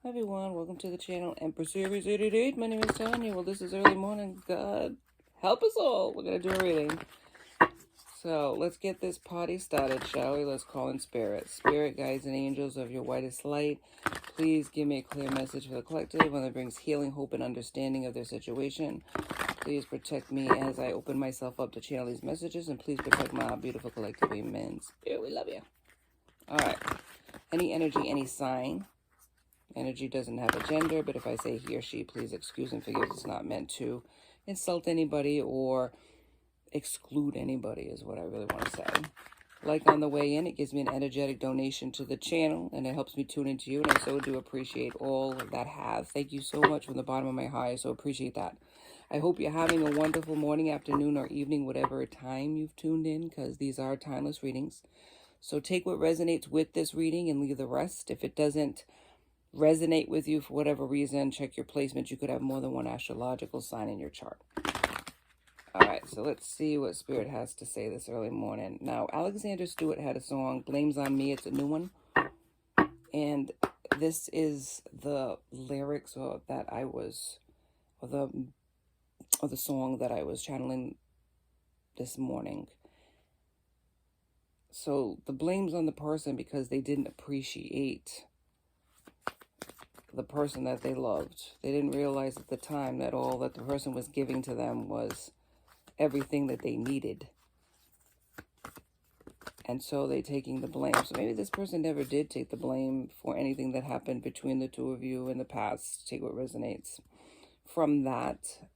Hi everyone, welcome to the channel Empress Aries 888. My name is Tanya. Well, this is early morning. God help us all. We're going to do a reading. So let's get this party started, shall we? Let's call in spirit. Spirit, guides, and angels of your whitest light, please give me a clear message for the collective, one that brings healing, hope, and understanding of their situation. Please protect me as I open myself up to channel these messages, and please protect my beautiful collective. Amen. Spirit, we love you. All right. Any energy, any sign. Energy doesn't have a gender, but if I say he or she, please excuse and forgive. It's not meant to insult anybody or exclude anybody is what I really want to say. Like on the way in, it gives me an energetic donation to the channel, and it helps me tune into you, and I so do appreciate all that have. Thank you so much from the bottom of my heart. I so appreciate that. I hope you're having a wonderful morning, afternoon, or evening, whatever time you've tuned in, because these are timeless readings. So take what resonates with this reading and leave the rest. If it doesn't resonate with you for whatever reason, check your placement. You could have more than one astrological sign in your chart. All right, so let's see what Spirit has to say this early morning. Now, Alexander Stewart had a song, Blames on Me. It's a new one. And this is the lyrics of the song that I was channeling this morning. So the blame's on the person because they didn't appreciate the person that they loved. They didn't realize at the time that all that the person was giving to them was everything that they needed. And so they taking the blame. So maybe this person never did take the blame for anything that happened between the two of you in the past. Take what resonates from that.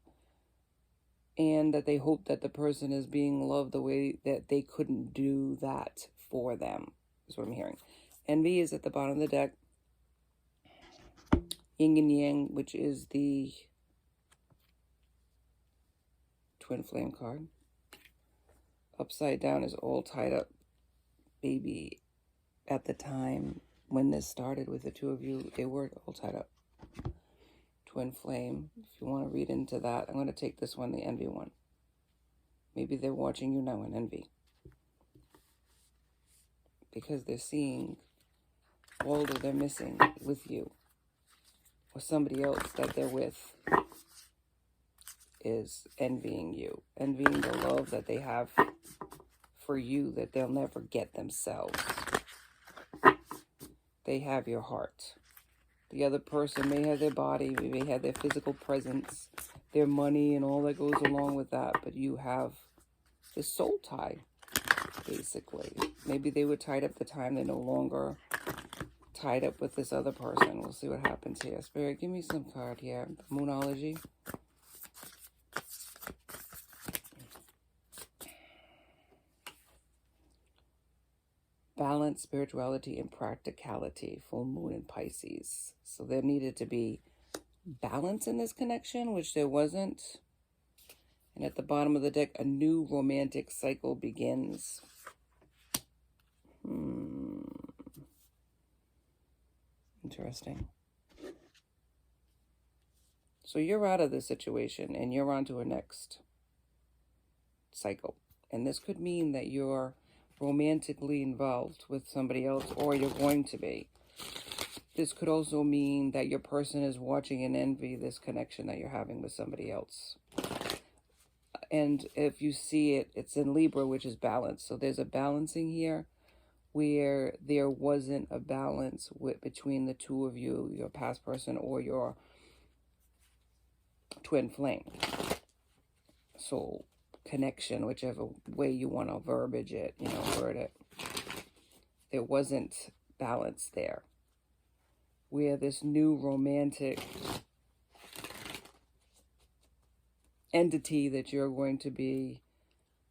And that they hope that the person is being loved the way that they couldn't do that for them, is what I'm hearing. Envy is at the bottom of the deck. Yin and Yang, which is the twin flame card. Upside down is all tied up. Baby, at the time when this started with the two of you, they were all tied up. Twin flame. If you want to read into that, I'm going to take this one, the envy one. Maybe they're watching you now in envy, because they're seeing all that they're missing with you, or somebody else that they're with is envying you, envying the love that they have for you that they'll never get themselves. They have your heart. The other person may have their body, may have their physical presence, their money, and all that goes along with that, but you have the soul tie, basically. Maybe they were tied up at the time. They're no longer tied up with this other person. We'll see what happens here. Spirit, give me some card here. Moonology. Balance, spirituality, and practicality. Full moon in Pisces. So there needed to be balance in this connection, which there wasn't. And at the bottom of the deck, a new romantic cycle begins. Interesting. So you're out of this situation and you're on to a next cycle. And this could mean that you're romantically involved with somebody else, or you're going to be. This could also mean that your person is watching and envy this connection that you're having with somebody else. And if you see it, it's in Libra, which is balance. So there's a balancing here where there wasn't a balance between the two of you, your past person or your twin flame. Soul connection, whichever way you want to verbiage it, word it. There wasn't balance there. Where this new romantic entity that you're going to be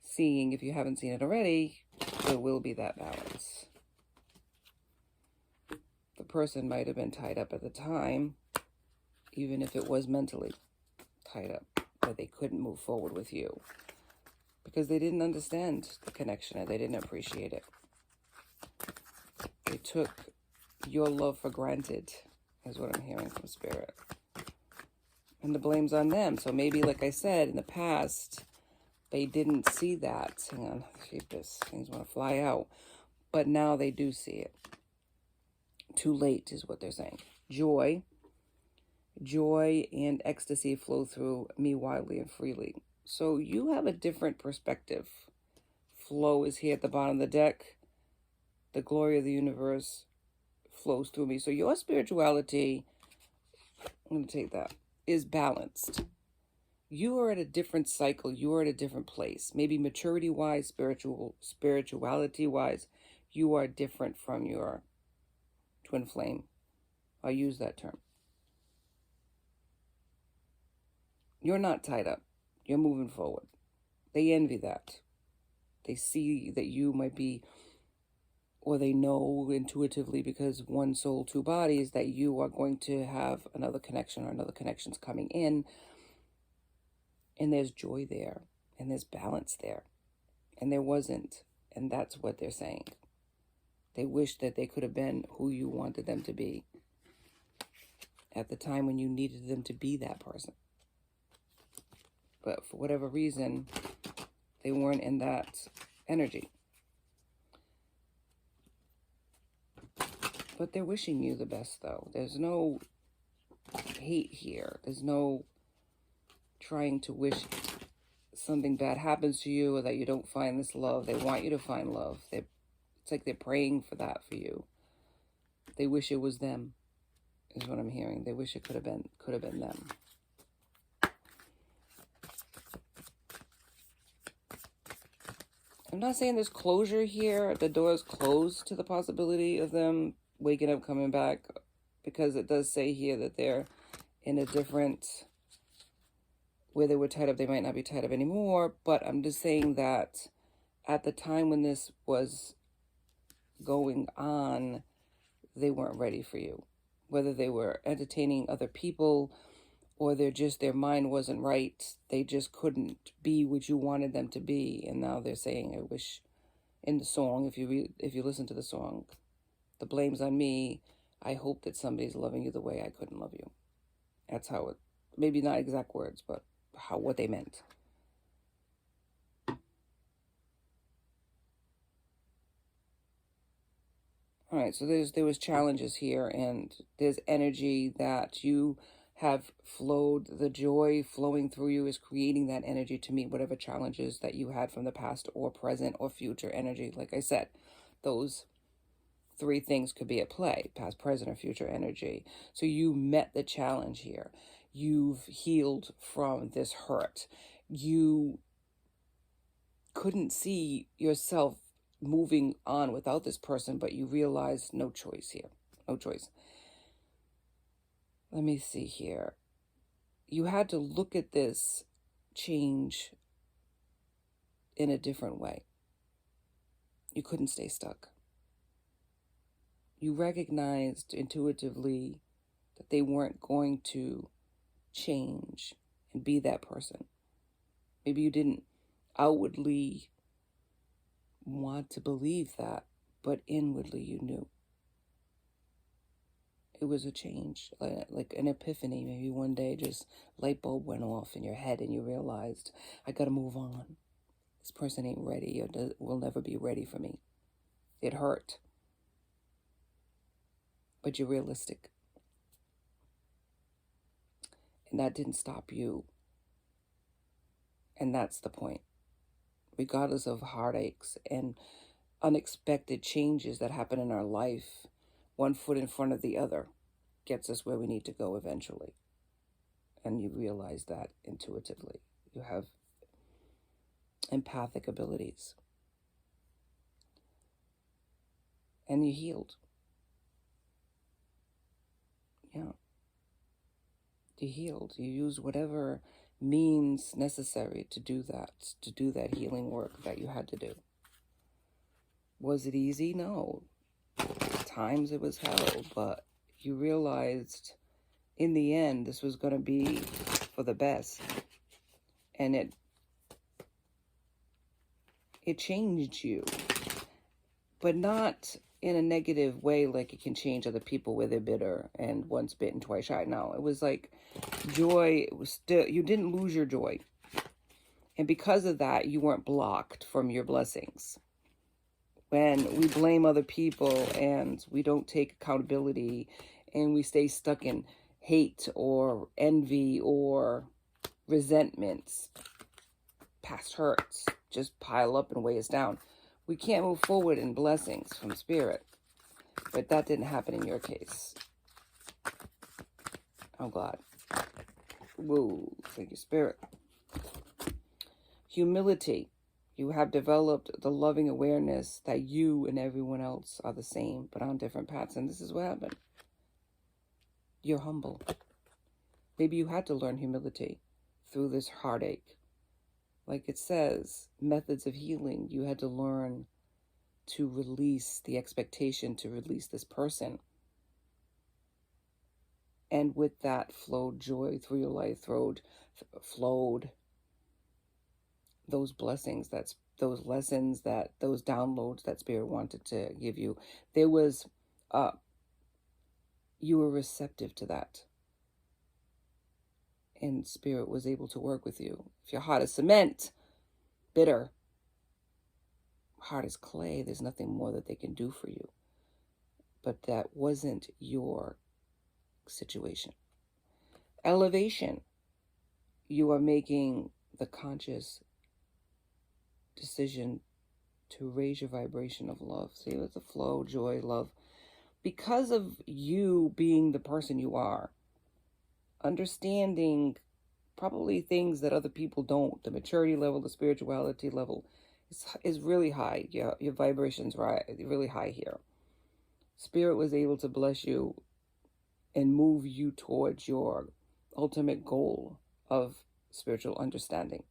seeing, if you haven't seen it already, there will be that balance. The person might have been tied up at the time, even if it was mentally tied up, that they couldn't move forward with you because they didn't understand the connection and they didn't appreciate it. They took your love for granted, is what I'm hearing from Spirit. And the blame's on them. So maybe, like I said, in the past, they didn't see that. Hang on, things want to fly out. But now they do see it. Too late is what they're saying. Joy and ecstasy flow through me wildly and freely. So you have a different perspective. Flow is here at the bottom of the deck. The glory of the universe flows through me. So your spirituality, I'm going to take that, is balanced. You are at a different cycle. You are at a different place. Maybe maturity-wise, spirituality-wise, you are different from your twin flame. I'll use that term. You're not tied up. You're moving forward. They envy that. They see that you might be, or they know intuitively, because one soul, two bodies, that you are going to have another connection, or another connection's coming in. And there's joy there. And there's balance there. And there wasn't. And that's what they're saying. They wish that they could have been who you wanted them to be at the time when you needed them to be that person. But for whatever reason, they weren't in that energy. But they're wishing you the best, though. There's no hate here. There's no trying to wish something bad happens to you, or that you don't find this love. They want you to find love. It's like they're praying for that for you. They wish it was them, is what I'm hearing. They wish it could have been them. I'm not saying there's closure here. The door is closed to the possibility of them waking up, coming back, because it does say here that they're in a different, where they were tied up, they might not be tied up anymore. But I'm just saying that at the time when this was going on, they weren't ready for you. Whether they were entertaining other people, or their mind wasn't right. They just couldn't be what you wanted them to be. And now they're saying, I wish, in the song, if you listen to the song, the blame's on me. I hope that somebody's loving you the way I couldn't love you. That's how it, maybe not exact words, but what they meant. All right, so there was challenges here, and there's energy that you have flowed. The joy flowing through you is creating that energy to meet whatever challenges that you had from the past or present or future energy. Like I said, those three things could be at play: past, present, or future energy. So you met the challenge here. You've healed from this hurt. You couldn't see yourself moving on without this person, but you realized no choice here. No choice. Let me see here. You had to look at this change in a different way. You couldn't stay stuck. You recognized intuitively that they weren't going to change and be that person. Maybe you didn't outwardly want to believe that, but inwardly you knew. It was a change, like an epiphany. Maybe one day just light bulb went off in your head and you realized, I got to move on. This person ain't ready, or will never be ready for me. It hurt. But you're realistic. And that didn't stop you. And that's the point. Regardless of heartaches and unexpected changes that happen in our life, one foot in front of the other gets us where we need to go eventually. And you realize that intuitively. You have empathic abilities. And you healed. Yeah. You healed. You used whatever means necessary to do that healing work that you had to do. Was it easy? No. At times it was hell, but you realized in the end this was going to be for the best. And it changed you, but not in a negative way, like it can change other people where they're bitter and once bitten, twice shy. No, it was like joy. It was still, you didn't lose your joy. And because of that, you weren't blocked from your blessings. when we blame other people and we don't take accountability and we stay stuck in hate or envy or resentments, past hurts just pile up and weigh us down. We can't move forward in blessings from Spirit. But that didn't happen in your case. I'm glad. Woo, thank you, Spirit. Humility. You have developed the loving awareness that you and everyone else are the same, but on different paths. And this is what happened. You're humble. Maybe you had to learn humility through this heartache. Like it says, methods of healing. You had to learn to release the expectation to release this person. And with that flowed joy through your life, flowed those blessings, those lessons, those downloads that Spirit wanted to give you. There was, you were receptive to that. And Spirit was able to work with you. If your heart is cement, bitter, heart is clay, there's nothing more that they can do for you. But that wasn't your situation. Elevation. You are making the conscious decision to raise your vibration of love. See, it's a flow, joy, love. Because of you being the person you are, understanding probably things that other people don't, the maturity level, the spirituality level is really high. Your vibration's really high here. Spirit was able to bless you and move you towards your ultimate goal of spiritual understanding.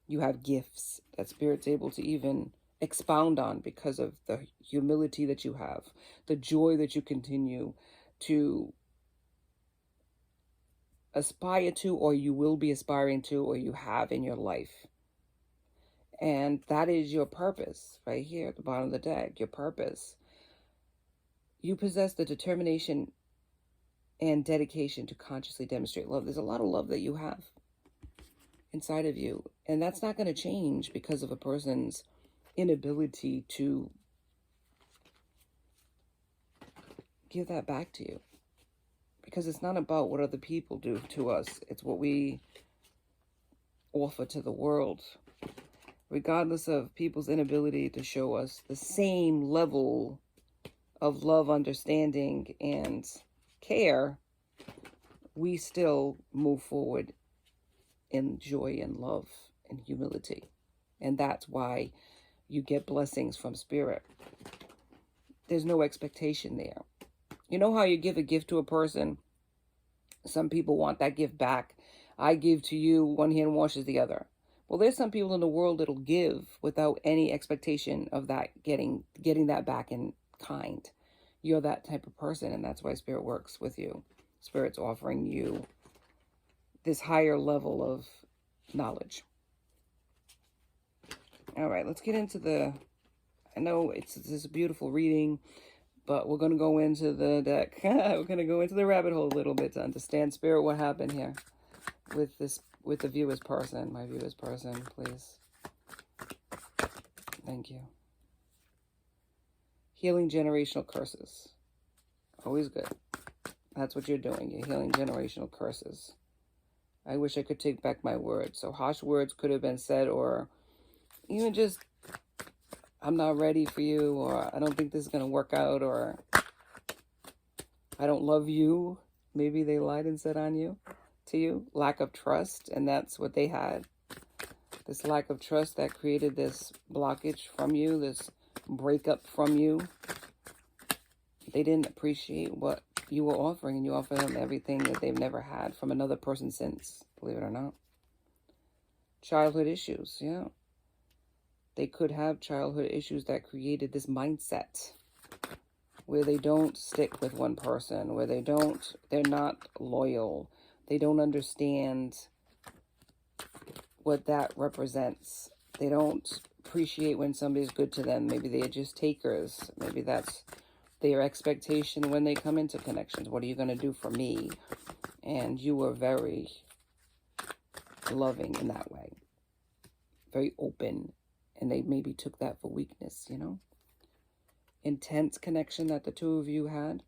You have gifts that Spirit's able to even expound on because of the humility that you have, the joy that you continue to aspire to, or you will be aspiring to, or you have in your life. And that is your purpose right here at the bottom of the deck, your purpose. You possess the determination and dedication to consciously demonstrate love. There's a lot of love that you have inside of you. And that's not going to change because of a person's inability to give that back to you. Because it's not about what other people do to us. It's what we offer to the world. Regardless of people's inability to show us the same level of love, understanding, and care, we still move forward in joy and love and humility. And that's why you get blessings from Spirit. There's no expectation there. You know how you give a gift to a person? Some people want that gift back. I give to you, one hand washes the other. Well, there's some people in the world that'll give without any expectation of that getting that back in kind. You're that type of person, and that's why Spirit works with you. Spirit's offering you this higher level of knowledge. All right, let's get into I know this is a beautiful reading, but we're going to go into the deck. We're going to go into the rabbit hole a little bit to understand, Spirit, what happened here with the viewer's person. My viewer's person, please. Thank you. Healing generational curses. Always good. That's what you're doing. You're healing generational curses. I wish I could take back my words. So harsh words could have been said, or even just, I'm not ready for you, or I don't think this is going to work out, or I don't love you. Maybe they lied and said to you. Lack of trust, and that's what they had. This lack of trust that created this blockage from you, this breakup from you. They didn't appreciate what you were offering, and you offered them everything that they've never had from another person since, believe it or not. Childhood issues, yeah. They could have childhood issues that created this mindset where they don't stick with one person, where they're not loyal. They don't understand what that represents. They don't appreciate when somebody's good to them. Maybe they are just takers. Maybe that's their expectation when they come into connections. What are you going to do for me? And you were very loving in that way. Very open. And they maybe took that for weakness, you know? intense connection that the two of you had.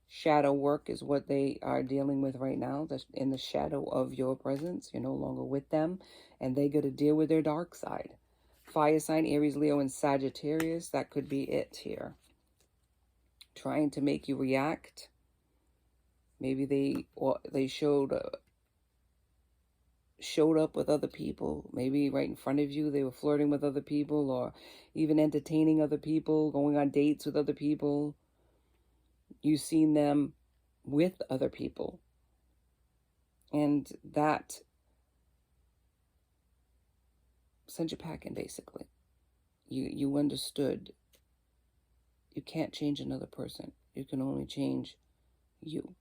Shadow work is what they are dealing with right now. That's in the shadow of your presence. You're no longer with them, and they got to deal with their dark side. Fire sign, Aries, Leo, and Sagittarius. That could be it here. Trying to make you react. Maybe they showed up with other people. Maybe right in front of you they were flirting with other people, or even entertaining other people, going on dates with other people. You've seen them with other people, and that sent you packing, basically. You understood you can't change another person. You can only change you.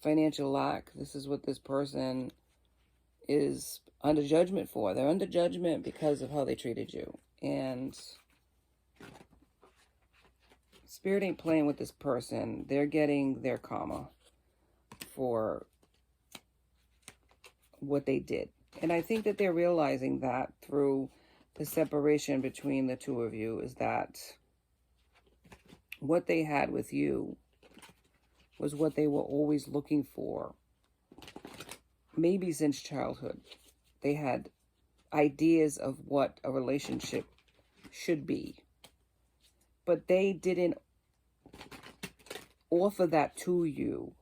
Financial lack. This is what this person is under judgment for. They're under judgment because of how they treated you. And Spirit ain't playing with this person. They're getting their karma for what they did. And I think that they're realizing that through the separation between the two of you, is that what they had with you was what they were always looking for. Maybe since childhood. They had ideas of what a relationship should be. But they didn't offer that to you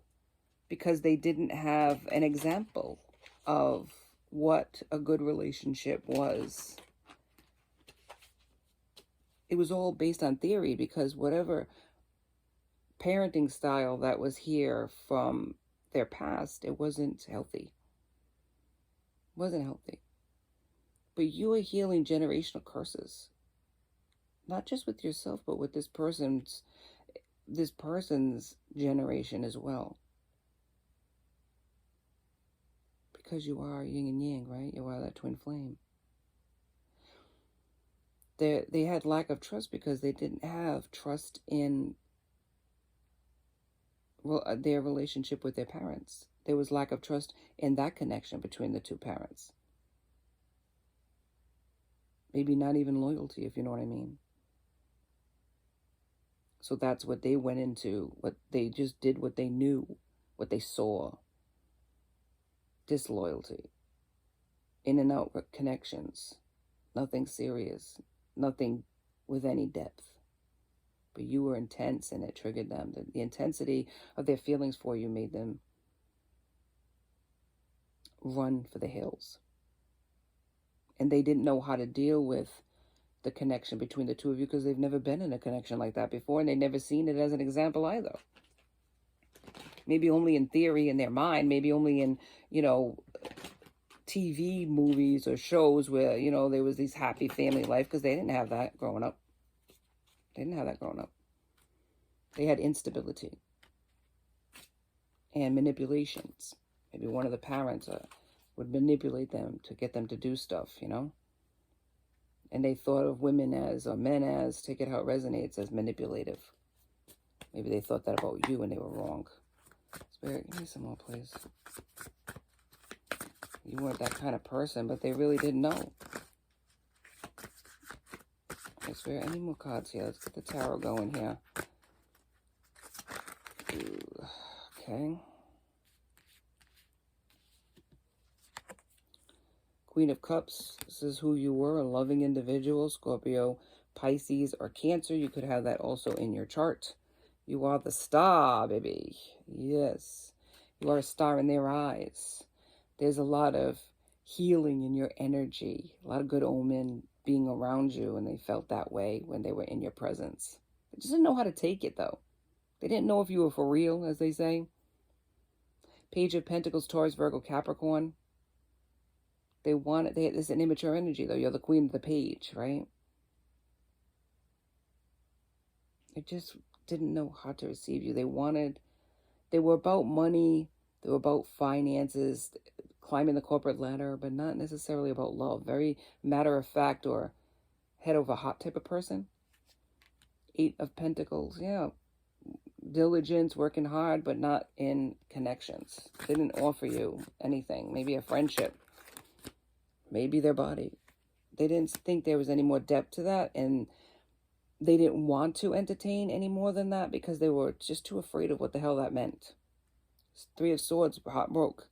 because they didn't have an example of what a good relationship was. It was all based on theory, because whatever parenting style that was here from their past, it wasn't healthy. It wasn't healthy. But you are healing generational curses. Not just with yourself, but with this person's generation as well. Because you are yin and yang, right? You are that twin flame. They had lack of trust because they didn't have trust in their relationship with their parents. There was lack of trust in that connection between the two parents. Maybe not even loyalty, if you know what I mean. So that's what they went into. What they just did, what they knew, what they saw. Disloyalty. In and out connections. Nothing serious. Nothing with any depth. But you were intense, and it triggered them. The intensity of their feelings for you made them run for the hills. And they didn't know how to deal with the connection between the two of you because they've never been in a connection like that before, and they've never seen it as an example either. Maybe only in theory in their mind, maybe only in, TV movies or shows where, there was this happy family life, because they didn't have that growing up. They had instability and manipulations. Maybe one of the parents would manipulate them to get them to do stuff, And they thought of women as, or men as, take it how it resonates, as manipulative. Maybe they thought that about you and they were wrong. Spirit, give me some more, please. You weren't that kind of person, but they really didn't know. Okay, Spirit, I need more cards here. Let's get the tarot going here. Okay. Queen of Cups, this is who you were, a loving individual, Scorpio, Pisces, or Cancer. You could have that also in your chart. You are the star, baby. Yes. You are a star in their eyes. There's a lot of healing in your energy, a lot of good omen being around you, and they felt that way when they were in your presence. They just didn't know how to take it, though. They didn't know if you were for real, as they say. Page of Pentacles, Taurus, Virgo, Capricorn. It's an immature energy, though. You're the queen of the page, right? They just didn't know how to receive you. They were about money. They were about finances, climbing the corporate ladder, but not necessarily about love. Very matter of fact or head over hot type of person. 8 of Pentacles, yeah. Diligence, working hard, but not in connections. They didn't offer you anything. Maybe a friendship. Maybe their body. They didn't think there was any more depth to that, and they didn't want to entertain any more than that because they were just too afraid of what the hell that meant. Three of Swords, heart broke.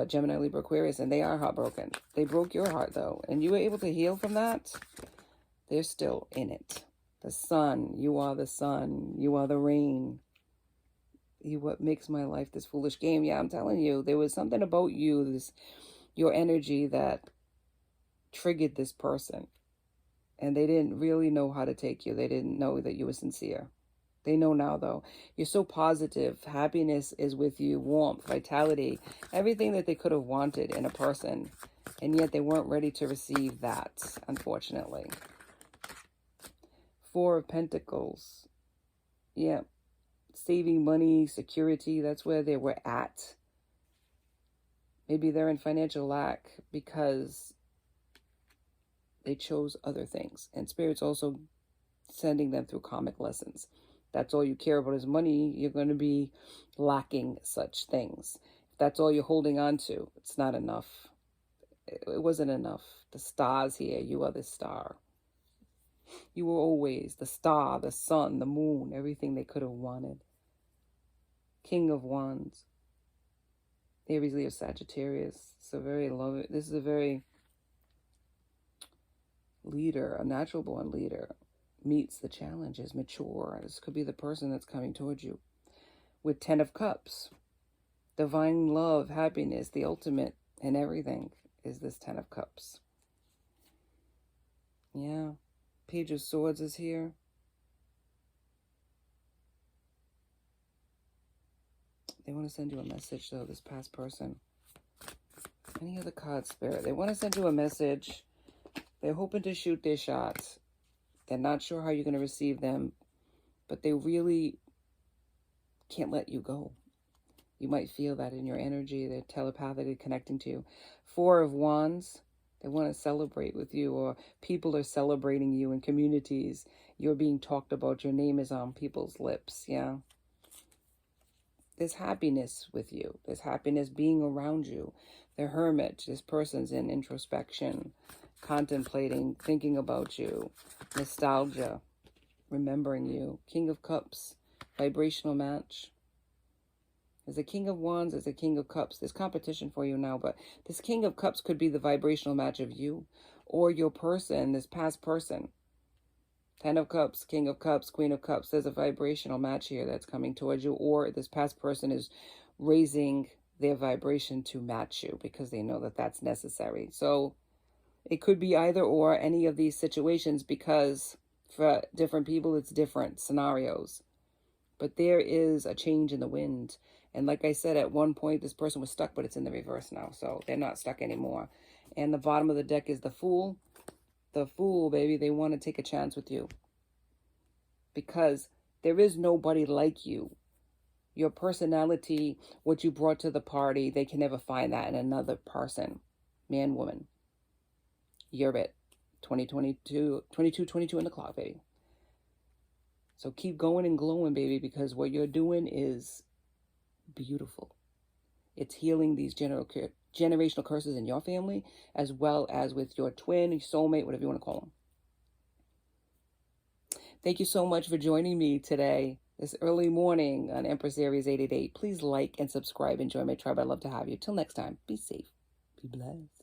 Gemini, Libra, Aquarius, and they are heartbroken. They broke your heart, though, and you were able to heal from that. They're still in it. The sun, you are the sun. You are the rain. You what makes my life this foolish game. Yeah, I'm telling you, there was something about you, your energy that triggered this person. And they didn't really know how to take you. They didn't know that you were sincere. They know now, though. You're so positive. Happiness is with you. Warmth, vitality, everything that they could have wanted in a person. And yet they weren't ready to receive that, unfortunately. Four of Pentacles. Yeah. Saving money, security, that's where they were at. Maybe they're in financial lack because they chose other things. And Spirit's also sending them through karmic lessons. That's all you care about is money, you're going to be lacking such things. If that's all you're holding on to, it's not enough. It wasn't enough. The stars here, you are the star. You were always the star, the sun, the moon, everything they could have wanted. King of Wands. Aries, Leo, Sagittarius. It's a very loving, this is a very leader, a natural born leader. Meets the challenges, mature. This could be the person that's coming towards you. With 10 of Cups. Divine love, happiness, the ultimate in everything is this 10 of Cups. Yeah. Page of Swords is here. They want to send you a message, though, this past person. Any other card, Spirit? They want to send you a message. They're hoping to shoot their shots. They're not sure how you're going to receive them, but they really can't let you go. You might feel that in your energy. They're telepathically connecting to you. Four of Wands. They want to celebrate with you, or people are celebrating you in communities. You're being talked about. Your name is on people's lips, yeah? There's happiness with you. There's happiness being around you. The Hermit. This person's in introspection, contemplating, thinking about you. Nostalgia, remembering you. King of Cups, vibrational match. There's a King of Wands, there's a King of Cups. There's competition for you now, but this King of Cups could be the vibrational match of you or your person, this past person. 10 of Cups, King of Cups, Queen of Cups. There's a vibrational match here that's coming towards you, or this past person is raising their vibration to match you because they know that that's necessary. So it could be either or, any of these situations, because for different people, it's different scenarios. But there is a change in the wind. And like I said, at one point, this person was stuck, but it's in the reverse now. So they're not stuck anymore. And the bottom of the deck is the Fool. The Fool, baby, they want to take a chance with you. Because there is nobody like you. Your personality, what you brought to the party, they can never find that in another person. Man, woman. You're it. 22 in the clock, baby. So keep going and glowing, baby, because what you're doing is beautiful. It's healing these generational curses in your family, as well as with your twin, your soulmate, whatever you want to call them. Thank you so much for joining me today, this early morning on Empress Aries 888. Please like and subscribe. Enjoy my tribe. I'd love to have you. Till next time, be safe. Be blessed.